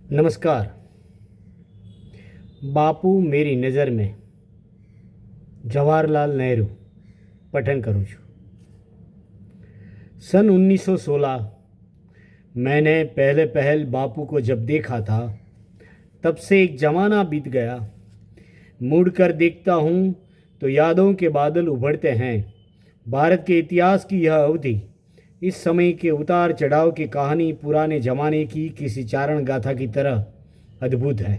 નમસ્કાર. બાપુ मेरी नज़र में जवाहरलाल नेहरू पठन करूँ છું. सन 1916 मैंने पहले पहल बापू को जब देखा था, तब से एक ज़माना बीत गया. मुड़कर देखता हूँ तो यादों के बादल उभरते हैं. भारत के इतिहास की यह अवधि, इस समय के उतार चढ़ाव की कहानी पुराने ज़माने की किसी चारण गाथा की तरह अद्भुत है.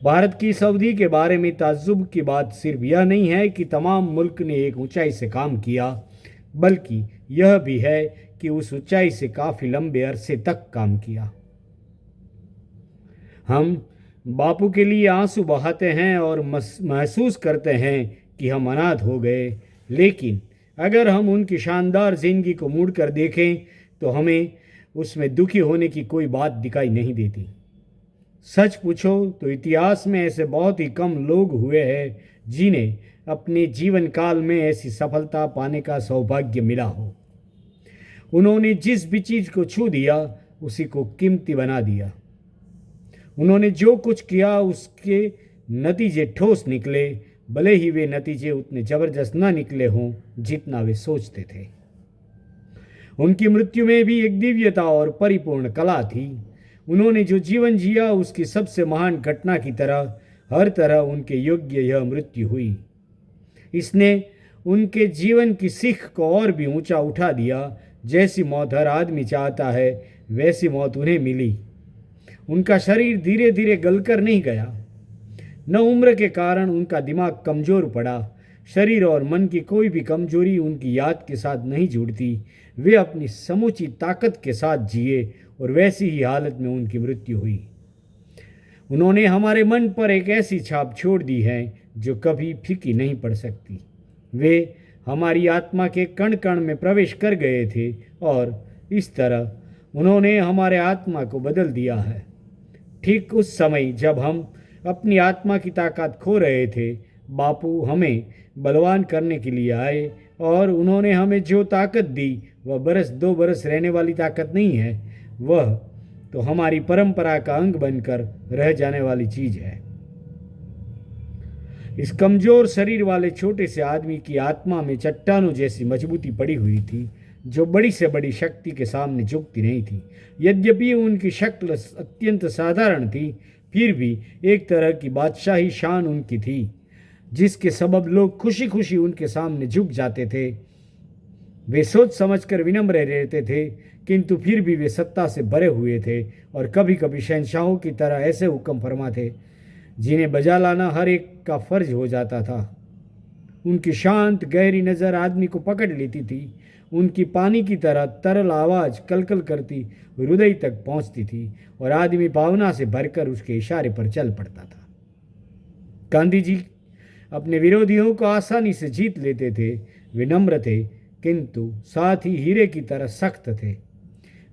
भारत की इस अवधि के बारे में ताज्जुब की बात सिर्फ यह नहीं है कि तमाम मुल्क ने एक ऊंचाई से काम किया, बल्कि यह भी है कि उस ऊंचाई से काफ़ी लंबे अरसे तक काम किया. हम बापू के लिए आंसू बहाते हैं और महसूस करते हैं कि हम अनाथ हो गए, लेकिन अगर हम उनकी शानदार जिंदगी को मुड़कर देखें तो हमें उसमें दुखी होने की कोई बात दिखाई नहीं देती. सच पूछो तो इतिहास में ऐसे बहुत ही कम लोग हुए हैं जिन्हें अपने जीवन काल में ऐसी सफलता पाने का सौभाग्य मिला हो. उन्होंने जिस भी चीज़ को छू दिया उसी को कीमती बना दिया. उन्होंने जो कुछ किया उसके नतीजे ठोस निकले, भले ही वे नतीजे उतने ज़बरदस्त ना निकले हों जितना वे सोचते थे. उनकी मृत्यु में भी एक दिव्यता और परिपूर्ण कला थी. उन्होंने जो जीवन जिया उसकी सबसे महान घटना की तरह हर तरह उनके योग्य यह मृत्यु हुई. इसने उनके जीवन की सीख को और भी ऊंचा उठा दिया. जैसी मौत हर आदमी चाहता है वैसी मौत उन्हें मिली. उनका शरीर धीरे धीरे गलकर नहीं गया. न उम्र के कारण उनका दिमाग कमज़ोर पड़ा. शरीर और मन की कोई भी कमजोरी उनकी याद के साथ नहीं जुड़ती. वे अपनी समूची ताकत के साथ जिए और वैसी ही हालत में उनकी मृत्यु हुई. उन्होंने हमारे मन पर एक ऐसी छाप छोड़ दी है जो कभी फीकी नहीं पड़ सकती. वे हमारी आत्मा के कण कण में प्रवेश कर गए थे और इस तरह उन्होंने हमारे आत्मा को बदल दिया है. ठीक उस समय जब हम अपनी आत्मा की ताकत खो रहे थे, बापू हमें बलवान करने के लिए आए और उन्होंने हमें जो ताकत दी वह बरस दो बरस रहने वाली ताकत नहीं है, वह तो हमारी परंपरा का अंग बनकर रह जाने वाली चीज़ है. इस कमज़ोर शरीर वाले छोटे से आदमी की आत्मा में चट्टानों जैसी मजबूती पड़ी हुई थी जो बड़ी से बड़ी शक्ति के सामने झुकती नहीं थी. यद्यपि उनकी शक्ल अत्यंत साधारण थी, फिर भी एक तरह की बादशाही शान उनकी थी जिसके सबब लोग खुशी खुशी उनके सामने झुक जाते थे. वे सोच समझकर विनम्र रहते थे, किंतु फिर भी वे सत्ता से भरे हुए थे और कभी कभी शहंशाहों की तरह ऐसे हुक्म फरमाते जिन्हें बजा लाना हर एक का फर्ज हो जाता था. उनकी शांत गहरी नज़र आदमी को पकड़ लेती थी. उनकी पानी की तरह तरल आवाज़ कलकल करती हृदय तक पहुंचती थी और आदमी भावना से भरकर उसके इशारे पर चल पड़ता था. गांधी जी अपने विरोधियों को आसानी से जीत लेते थे. वे नम्र थे किंतु साथ ही हीरे की तरह सख्त थे.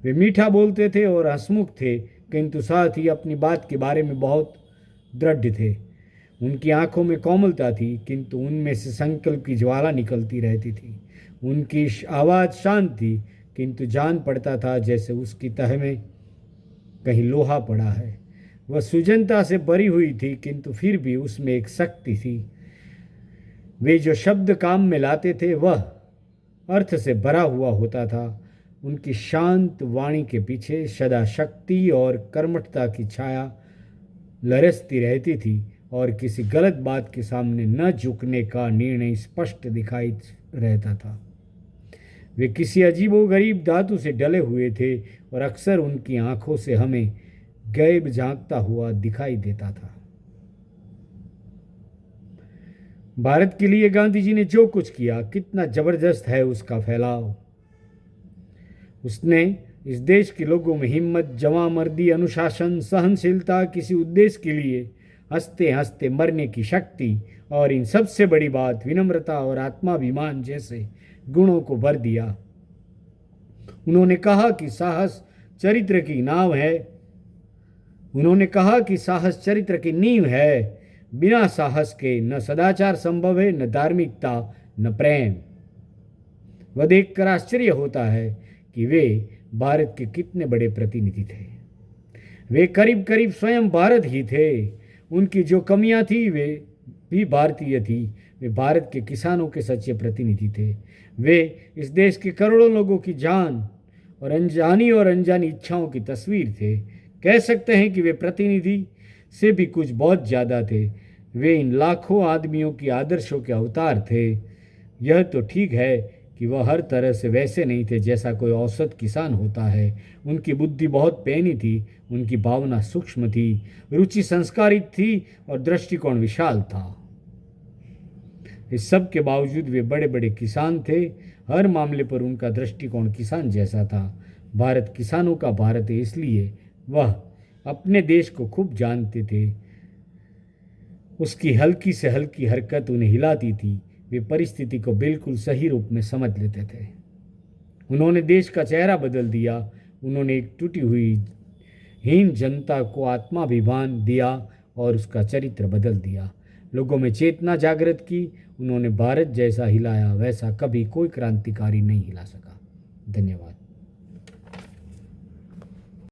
वे मीठा बोलते थे और हंसमुख थे, किंतु साथ ही अपनी बात के बारे में बहुत दृढ़ थे. उनकी आंखों में कोमलता थी, किंतु उनमें से संकल्प की ज्वाला निकलती रहती थी. उनकी आवाज़ शांत थी, किंतु जान पड़ता था जैसे उसकी तह में कहीं लोहा पड़ा है. वह सुजनता से भरी हुई थी, किंतु फिर भी उसमें एक शक्ति थी. वे जो शब्द काम में लाते थे वह अर्थ से भरा हुआ होता था. उनकी शांत वाणी के पीछे सदा शक्ति और कर्मठता की छाया लरसती रहती थी और किसी गलत बात के सामने न झुकने का निर्णय स्पष्ट दिखाई रहता था. वे किसी अजीबोगरीब धातु से डले हुए थे और अक्सर उनकी आंखों से हमें गैब झांकता हुआ दिखाई देता था. भारत के लिए गांधी जी ने जो कुछ किया कितना जबरदस्त है उसका फैलाव. उसने इस देश के लोगों में हिम्मत, जवामर्दी, अनुशासन, सहनशीलता, किसी उद्देश्य के लिए हंसते हंसते मरने की शक्ति और इन सबसे बड़ी बात विनम्रता और आत्माभिमान जैसे गुणों को भर दिया. उन्होंने कहा कि साहस चरित्र की नाव है. उन्होंने कहा कि साहस चरित्र की नींव है. बिना साहस के न सदाचार संभव है, न धार्मिकता, न प्रेम. वह देखकर आश्चर्य होता है कि वे भारत के कितने बड़े प्रतिनिधि थे. वे करीब करीब स्वयं भारत ही थे। उनकी जो कमियां थी वे भी भारतीय थी। वे भारत के किसानों के सच्चे प्रतिनिधि थे। वे इस देश के करोड़ों लोगों की जान और अनजानी इच्छाओं की तस्वीर थे। कह सकते हैं कि वे प्रतिनिधि से भी कुछ बहुत ज़्यादा थे। वे इन लाखों आदमियों की आदर्शों के अवतार थे। यह तो ठीक है कि वह हर तरह से वैसे नहीं थे जैसा कोई औसत किसान होता है। उनकी बुद्धि बहुत पैनी थी, उनकी भावना सूक्ष्म थी, रुचि संस्कारित थी और दृष्टिकोण विशाल था। इस सब के बावजूद वे बड़े बड़े किसान थे। हर मामले पर उनका दृष्टिकोण किसान जैसा था। भारत किसानों का भारत है, इसलिए वह अपने देश को खूब जानते थे। उसकी हल्की से हल्की हरकत उन्हें हिलाती थी। वे परिस्थिति को बिल्कुल सही रूप में समझ लेते थे। उन्होंने देश का चेहरा बदल दिया। उन्होंने एक टूटी हुई हीन जनता को आत्माभिमान दिया और उसका चरित्र बदल दिया। लोगों में चेतना जागृत की। उन्होंने भारत जैसा हिलाया वैसा कभी कोई क्रांतिकारी नहीं हिला सका। धन्यवाद।